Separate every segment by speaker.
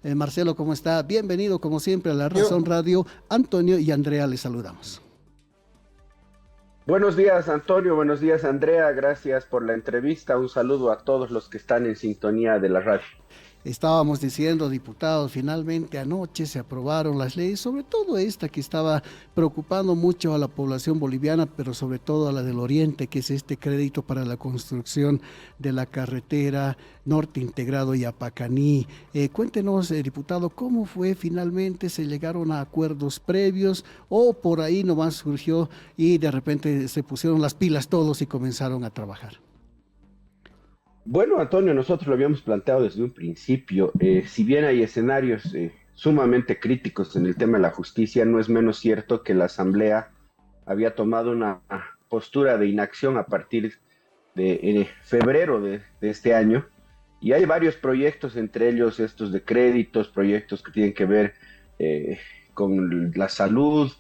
Speaker 1: Marcelo, ¿cómo está? Bienvenido, como siempre, a La Razón
Speaker 2: Yo,
Speaker 1: Radio. Antonio y Andrea les saludamos.
Speaker 2: buenos días, Antonio, buenos días, Andrea, gracias por la entrevista. Un saludo a todos los que están en sintonía de la radio.
Speaker 1: Estábamos diciendo, diputados, finalmente anoche se aprobaron las leyes, sobre todo esta que estaba preocupando mucho a la población boliviana, pero sobre todo a la del Oriente, que es este crédito para la construcción de la carretera Norte Integrado y Apacaní. Cuéntenos, diputado, ¿cómo fue finalmente? ¿Se llegaron a acuerdos previos o por ahí nomás surgió y de repente se pusieron las pilas todos y comenzaron a trabajar?
Speaker 2: Bueno, Antonio, nosotros lo habíamos planteado desde un principio. Si bien hay escenarios sumamente críticos en el tema de la justicia, no es menos cierto que la Asamblea había tomado una postura de inacción a partir de febrero de este año. Y hay varios proyectos, entre ellos estos de créditos, proyectos que tienen que ver con la salud,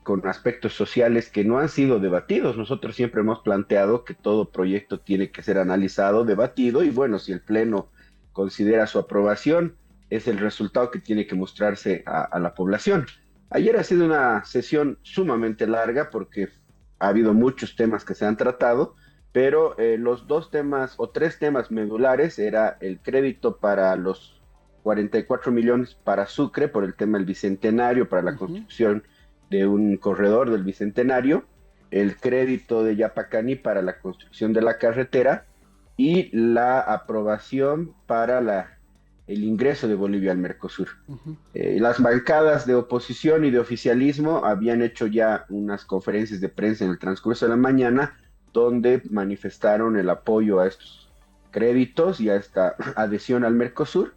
Speaker 2: con aspectos sociales que no han sido debatidos. Nosotros siempre hemos planteado que todo proyecto tiene que ser analizado, debatido, y bueno, si el Pleno considera su aprobación, es el resultado que tiene que mostrarse a la población. Ayer ha sido una sesión sumamente larga porque ha habido muchos temas que se han tratado, pero los dos temas o tres temas medulares era el crédito para los 44 millones para Sucre por el tema del Bicentenario, para la
Speaker 1: Ujú.
Speaker 2: construcción de un corredor del Bicentenario, el crédito de Yapacani para la construcción de la carretera y la aprobación para el ingreso de Bolivia al Mercosur.
Speaker 1: Ujú.
Speaker 2: Las bancadas de oposición y de oficialismo habían hecho ya unas conferencias de prensa en el transcurso de la mañana donde manifestaron el apoyo a estos créditos y a esta adhesión al Mercosur.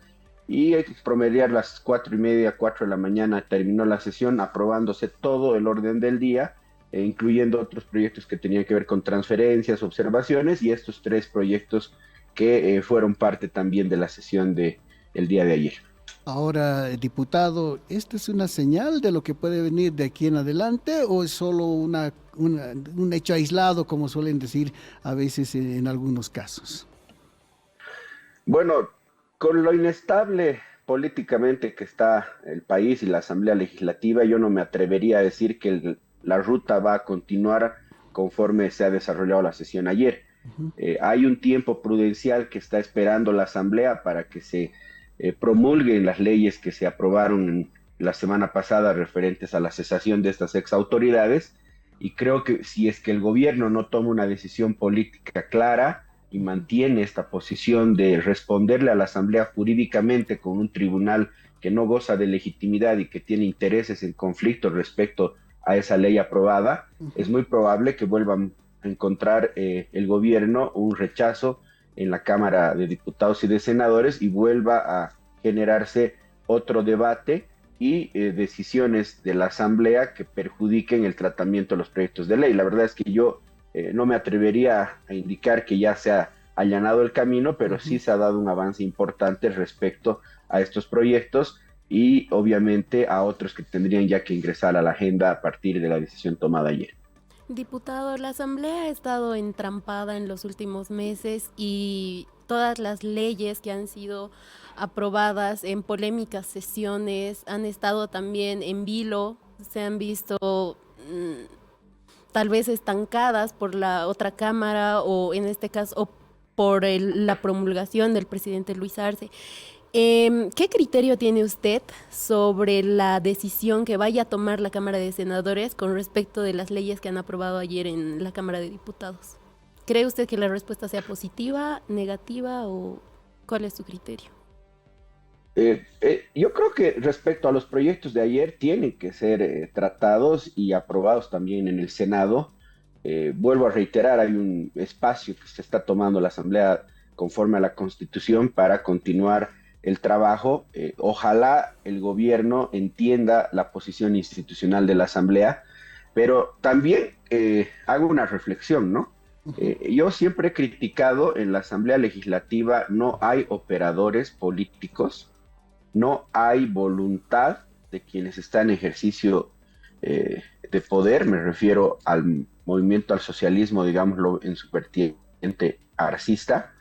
Speaker 2: Y promediar las 4:30, 4 de la mañana terminó la sesión aprobándose todo el orden del día, incluyendo otros proyectos que tenían que ver con transferencias, observaciones y estos tres proyectos que fueron parte también de la sesión el día de ayer.
Speaker 1: Ahora, diputado, ¿esta es una señal de lo que puede venir de aquí en adelante o es solo un hecho aislado, como suelen decir a veces en algunos casos?
Speaker 2: Bueno, con lo inestable políticamente que está el país y la Asamblea Legislativa, yo no me atrevería a decir que la ruta va a continuar conforme se ha desarrollado la sesión ayer.
Speaker 1: Ujú.
Speaker 2: Hay un tiempo prudencial que está esperando la Asamblea para que se promulguen las leyes que se aprobaron la semana pasada referentes a la cesación de estas ex autoridades. Y creo que si es que el gobierno no toma una decisión política clara, y
Speaker 1: Ujú.
Speaker 2: mantiene esta posición de responderle a la Asamblea jurídicamente con un tribunal que no goza de legitimidad y que tiene intereses en conflicto respecto a esa ley aprobada, es
Speaker 1: Ujú.
Speaker 2: muy probable que vuelvan a encontrar el gobierno un rechazo en la Cámara de Diputados y de Senadores y vuelva a generarse otro debate y decisiones de la Asamblea que perjudiquen el tratamiento de los proyectos de ley. La verdad es que yo no me atrevería a indicar que ya se ha allanado el camino, pero sí
Speaker 1: Ujú.
Speaker 2: se ha dado un avance importante respecto a estos proyectos y obviamente a otros que tendrían ya que ingresar a la agenda a partir de la decisión tomada ayer.
Speaker 3: Diputado, la Asamblea ha estado entrampada en los últimos meses y todas las leyes que han sido aprobadas en polémicas sesiones han estado también en vilo, se han visto tal vez estancadas por la otra cámara o en este caso o por la promulgación del presidente Luis Arce. ¿Qué criterio tiene usted sobre la decisión que vaya a tomar la Cámara de Senadores con respecto de las leyes que han aprobado ayer en la Cámara de Diputados? ¿Cree usted que la respuesta sea positiva, negativa o cuál es su criterio?
Speaker 2: Yo creo que respecto a los proyectos de ayer tienen que ser tratados y aprobados también en el Senado. Vuelvo a reiterar, hay un espacio que se está tomando la Asamblea conforme a la Constitución para continuar el trabajo. Ojalá el gobierno entienda la posición institucional de la Asamblea, pero también hago una reflexión, ¿no?
Speaker 1: Ujú.
Speaker 2: Yo siempre he criticado en la Asamblea Legislativa no hay operadores políticos, no hay voluntad de quienes están en ejercicio de poder, me refiero al movimiento al socialismo, digámoslo, en su vertiente arcista,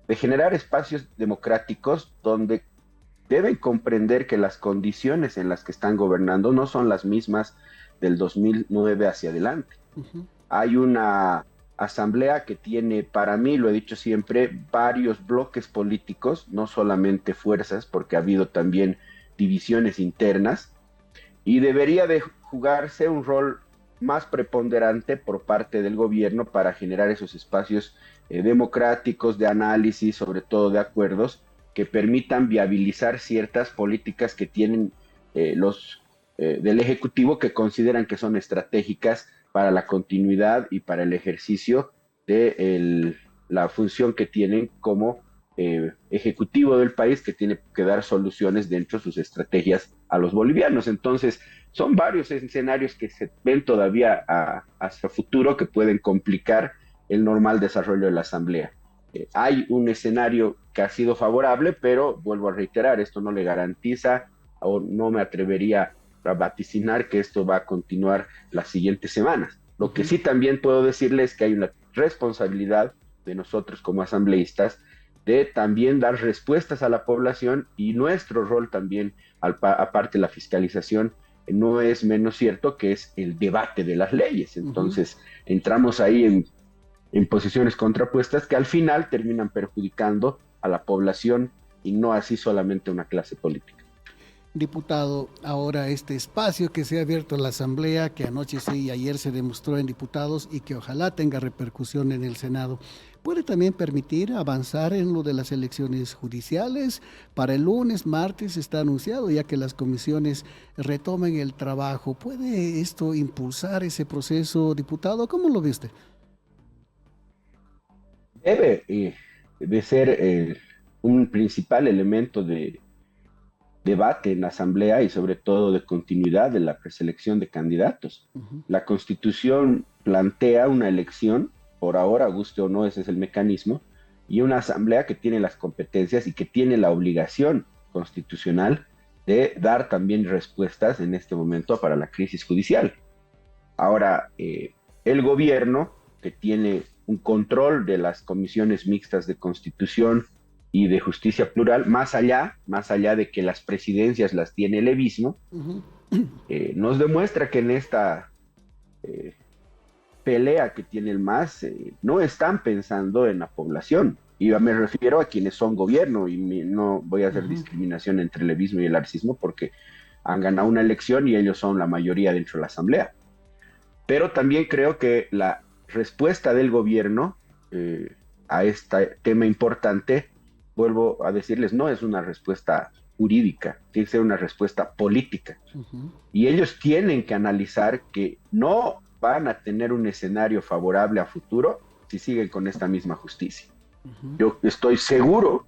Speaker 2: de generar espacios democráticos donde deben comprender que las condiciones en las que están gobernando no son las mismas del 2009 hacia adelante.
Speaker 1: Ujú.
Speaker 2: Hay una asamblea que tiene, para mí, lo he dicho siempre, varios bloques políticos, no solamente fuerzas, porque ha habido también divisiones internas, y debería de jugarse un rol más preponderante por parte del gobierno para generar esos espacios democráticos de análisis, sobre todo de acuerdos, que permitan viabilizar ciertas políticas que tienen los del Ejecutivo, que consideran que son estratégicas para la continuidad y para el ejercicio de la función que tienen como ejecutivo del país, que tiene que dar soluciones dentro de sus estrategias a los bolivianos. Entonces, son varios escenarios que se ven todavía hacia futuro, que pueden complicar el normal desarrollo de la Asamblea. Hay un escenario que ha sido favorable, pero vuelvo a reiterar, esto no le garantiza, o no me atrevería a vaticinar que esto va a continuar las siguientes semanas. Lo que sí también puedo decirles es que hay una responsabilidad de nosotros como asambleístas de también dar respuestas a la población, y nuestro rol también, aparte de la fiscalización, no es menos cierto, que es el debate de las leyes. Entonces, entramos ahí en posiciones contrapuestas que al final terminan perjudicando a la población y no así solamente a una clase política.
Speaker 1: Diputado, ahora este espacio que se ha abierto en la Asamblea, que anoche sí y ayer se demostró en diputados y que ojalá tenga repercusión en el Senado, ¿puede también permitir avanzar en lo de las elecciones judiciales? Para el lunes, martes está anunciado, ya que las comisiones retomen el trabajo. ¿Puede esto impulsar ese proceso, diputado? ¿Cómo lo viste?
Speaker 2: Debe de ser un principal elemento de debate en la Asamblea, y sobre todo de continuidad de la preselección de candidatos.
Speaker 1: Ujú.
Speaker 2: La Constitución plantea una elección, por ahora, guste o no, ese es el mecanismo, y una Asamblea que tiene las competencias y que tiene la obligación constitucional de dar también respuestas en este momento para la crisis judicial. Ahora, el gobierno, que tiene un control de las comisiones mixtas de Constitución y de Justicia Plural, más allá de que las presidencias las tiene el EVISMO,
Speaker 1: Ujú.
Speaker 2: nos demuestra que en esta pelea que tiene el MAS, no están pensando en la población. Y me refiero a quienes son gobierno, y no voy a hacer discriminación entre el EVISMO y el arcismo, porque han ganado una elección y ellos son la mayoría dentro de la Asamblea. Pero también creo que la respuesta del gobierno a este tema importante, vuelvo a decirles, no es una respuesta jurídica, tiene que ser una respuesta política.
Speaker 1: Ujú.
Speaker 2: Y ellos tienen que analizar que no van a tener un escenario favorable a futuro si siguen con esta misma justicia.
Speaker 1: Ujú.
Speaker 2: Yo estoy seguro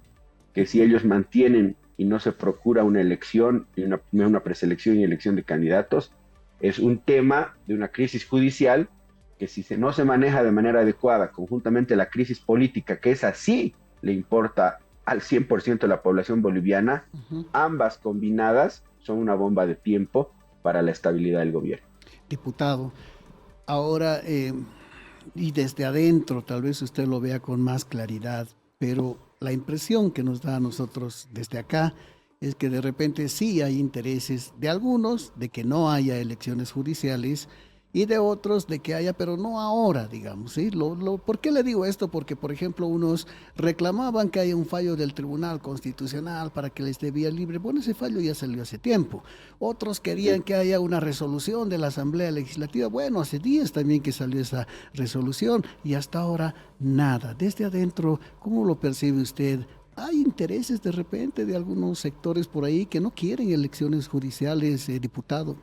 Speaker 2: que si ellos mantienen y no se procura una elección, una preselección y elección de candidatos, es un tema de una crisis judicial que, si no se maneja de manera adecuada, conjuntamente la crisis política, que es así, le importa al 100% de la población boliviana,
Speaker 1: Ujú.
Speaker 2: ambas combinadas son una bomba de tiempo para la estabilidad del gobierno.
Speaker 1: Diputado, ahora, y desde adentro, tal vez usted lo vea con más claridad, pero la impresión que nos da a nosotros desde acá es que de repente sí hay intereses de algunos de que no haya elecciones judiciales y de otros de que haya, pero no ahora, digamos, ¿sí? ¿Por qué le digo esto? Porque, por ejemplo, unos reclamaban que haya un fallo del Tribunal Constitucional para que les dé vía libre. Bueno, ese fallo ya salió hace tiempo. Otros querían que haya una resolución de la Asamblea Legislativa. Bueno, hace días también que salió esa resolución y hasta ahora nada. Desde adentro, ¿cómo lo percibe usted? ¿Hay intereses de repente de algunos sectores por ahí que no quieren elecciones judiciales, diputado?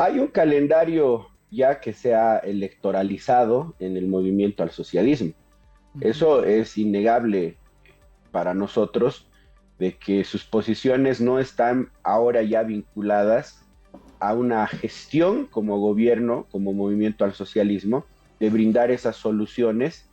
Speaker 2: Hay un calendario ya que se ha electoralizado en el movimiento al socialismo.
Speaker 1: Ujú.
Speaker 2: Eso es innegable para nosotros, de que sus posiciones no están ahora ya vinculadas a una gestión como gobierno, como movimiento al socialismo, de brindar esas soluciones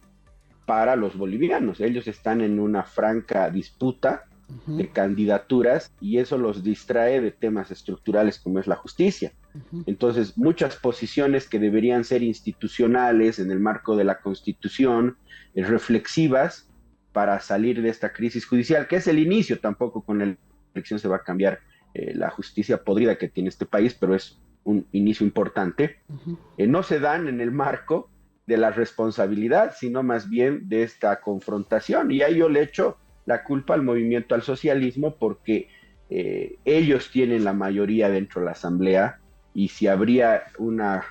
Speaker 2: para los bolivianos. Ellos están en una franca disputa
Speaker 1: Ujú.
Speaker 2: de candidaturas, y eso los distrae de temas estructurales como es la justicia.
Speaker 1: Ujú.
Speaker 2: Entonces, muchas posiciones que deberían ser institucionales en el marco de la Constitución, reflexivas, para salir de esta crisis judicial, que es el inicio. Tampoco con la elección se va a cambiar la justicia podrida que tiene este país, pero es un inicio importante. No se dan en el marco de la responsabilidad, sino más bien de esta confrontación. Y ahí yo le echo la culpa al movimiento al socialismo, porque ellos tienen la mayoría dentro de la Asamblea, y si habría una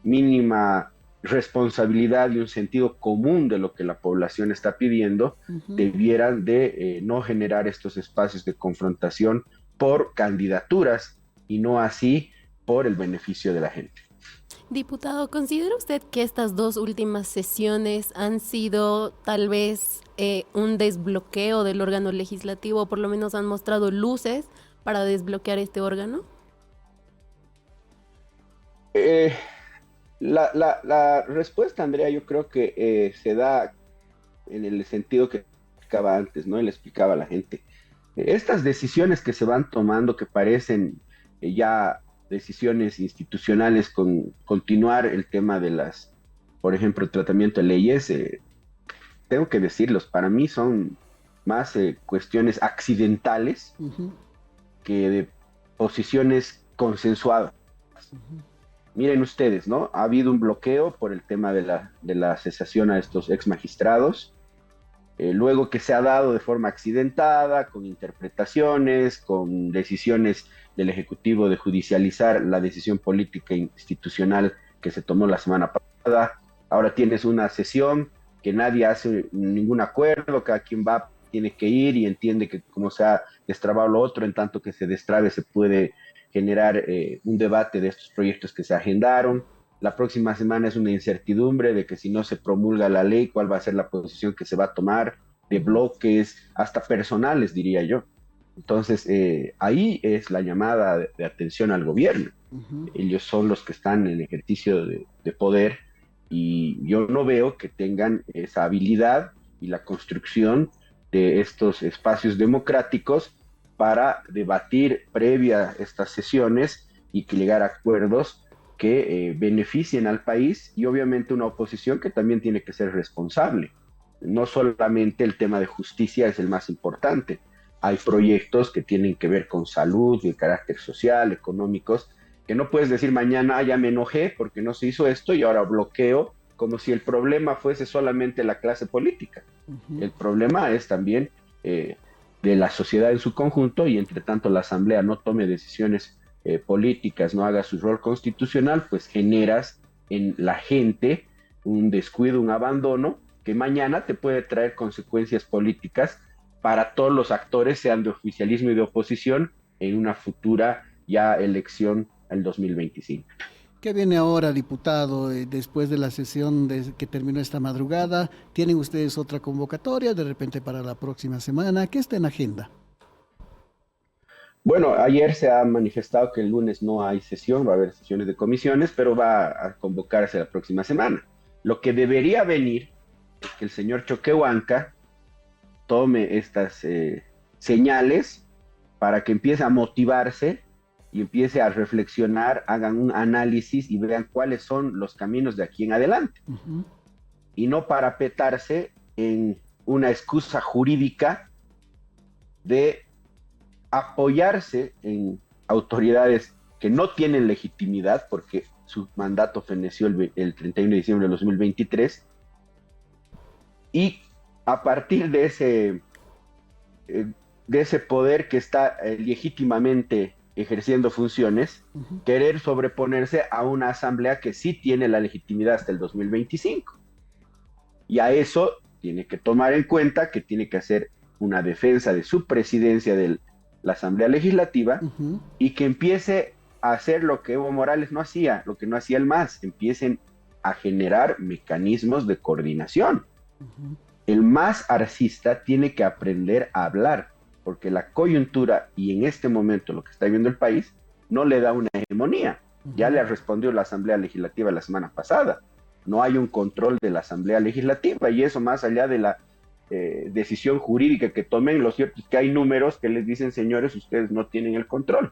Speaker 2: mínima responsabilidad y un sentido común de lo que la población está pidiendo, debieran de no generar estos espacios de confrontación por candidaturas y no así por el beneficio de la gente.
Speaker 3: Diputado, ¿considera usted que estas dos últimas sesiones han sido tal vez un desbloqueo del órgano legislativo, o por lo menos han mostrado luces para desbloquear este órgano?
Speaker 2: La respuesta, Andrea, yo creo que se da en el sentido que explicaba antes, ¿no? Y le explicaba a la gente. Estas decisiones que se van tomando, que parecen ya decisiones institucionales, con continuar el tema de las, por ejemplo, el tratamiento de leyes, tengo que decirlos, para mí son más cuestiones accidentales que de posiciones consensuadas. Miren ustedes, ¿no? Ha habido un bloqueo por el tema de la cesación a estos ex magistrados, luego que se ha dado de forma accidentada, con interpretaciones, con decisiones del Ejecutivo de judicializar la decisión política e institucional que se tomó la semana pasada. Ahora tienes una sesión que nadie hace ningún acuerdo, cada quien va, tiene que ir y entiende que como se ha destrabado lo otro, en tanto que se destrabe se puede generar un debate de estos proyectos que se agendaron. La próxima semana es una incertidumbre de que si no se promulga la ley, cuál va a ser la posición que se va a tomar, de bloques, hasta personales, diría yo. Entonces, ahí es la llamada de atención al gobierno. Ellos son los que están en ejercicio de poder, y yo no veo que tengan esa habilidad y la construcción de estos espacios democráticos para debatir previa a estas sesiones y que llegar a acuerdos que beneficien al país, y obviamente una oposición que también tiene que ser responsable. No solamente el tema de justicia es el más importante, hay proyectos que tienen que ver con salud, de carácter social, económicos, que no puedes decir mañana, ya me enojé porque no se hizo esto y ahora bloqueo, como si el problema fuese solamente la clase política. El problema es también de la sociedad en su conjunto, y entre tanto la Asamblea no tome decisiones políticas, no haga su rol constitucional, pues generas en la gente un descuido, un abandono, que mañana te puede traer consecuencias políticas para todos los actores, sean de oficialismo y de oposición, en una futura ya elección el 2025.
Speaker 1: ¿Qué viene ahora, diputado, después de la sesión que terminó esta madrugada? ¿Tienen ustedes otra convocatoria de repente para la próxima semana? ¿Qué está en agenda?
Speaker 2: Bueno, ayer se ha manifestado que el lunes no hay sesión, va a haber sesiones de comisiones, pero va a convocarse la próxima semana. Lo que debería venir es que el señor Choquehuanca tome estas señales para que empiece a motivarse y empiece a reflexionar, hagan un análisis y vean cuáles son los caminos de aquí en adelante. Y no parapetarse en una excusa jurídica de apoyarse en autoridades que no tienen legitimidad, porque su mandato feneció el 31 de diciembre de 2023, y a partir de ese poder que está legítimamente ejerciendo funciones, querer sobreponerse a una asamblea que sí tiene la legitimidad hasta el 2025. Y a eso tiene que tomar en cuenta que tiene que hacer una defensa de su presidencia de la Asamblea Legislativa, y que empiece a hacer lo que Evo Morales no hacía, lo que no hacía el MAS, empiecen a generar mecanismos de coordinación. El MAS arcista tiene que aprender a hablar, porque la coyuntura y en este momento lo que está viviendo el país no le da una hegemonía. Ya le respondió la Asamblea Legislativa la semana pasada. No hay un control de la Asamblea Legislativa, y eso, más allá de la decisión jurídica que tomen, lo cierto es que hay números que les dicen, señores, ustedes no tienen el control.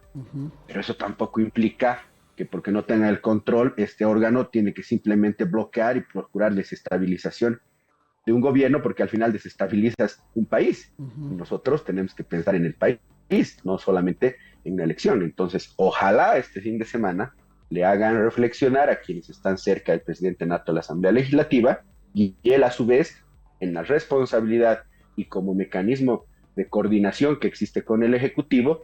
Speaker 2: Pero eso tampoco implica que porque no tengan el control, este órgano tiene que simplemente bloquear y procurar desestabilización de un gobierno, porque al final desestabilizas un país.
Speaker 1: Ujú.
Speaker 2: Nosotros tenemos que pensar en el país, no solamente en una elección. Entonces, ojalá este fin de semana le hagan reflexionar a quienes están cerca del presidente nato de la Asamblea Legislativa y él a su vez, en la responsabilidad y como mecanismo de coordinación que existe con el Ejecutivo,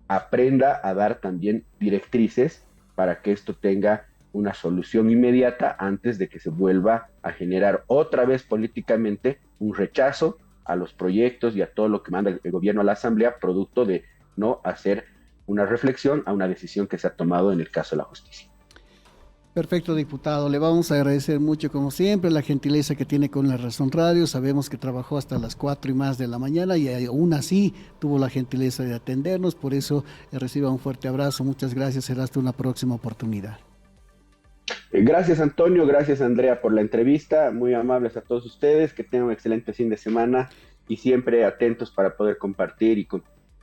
Speaker 2: aprenda a dar también directrices para que esto tenga una solución inmediata antes de que se vuelva a generar otra vez políticamente un rechazo a los proyectos y a todo lo que manda el gobierno a la Asamblea, producto de no hacer una reflexión a una decisión que se ha tomado en el caso de la justicia.
Speaker 1: Perfecto, diputado. Le vamos a agradecer mucho, como siempre, la gentileza que tiene con la Razón Radio. Sabemos que trabajó hasta las 4 y más de la mañana y aún así tuvo la gentileza de atendernos. Por eso reciba un fuerte abrazo. Muchas gracias. Será hasta una próxima oportunidad.
Speaker 2: Gracias Antonio, gracias Andrea por la entrevista, muy amables a todos ustedes, que tengan un excelente fin de semana y siempre atentos para poder compartir y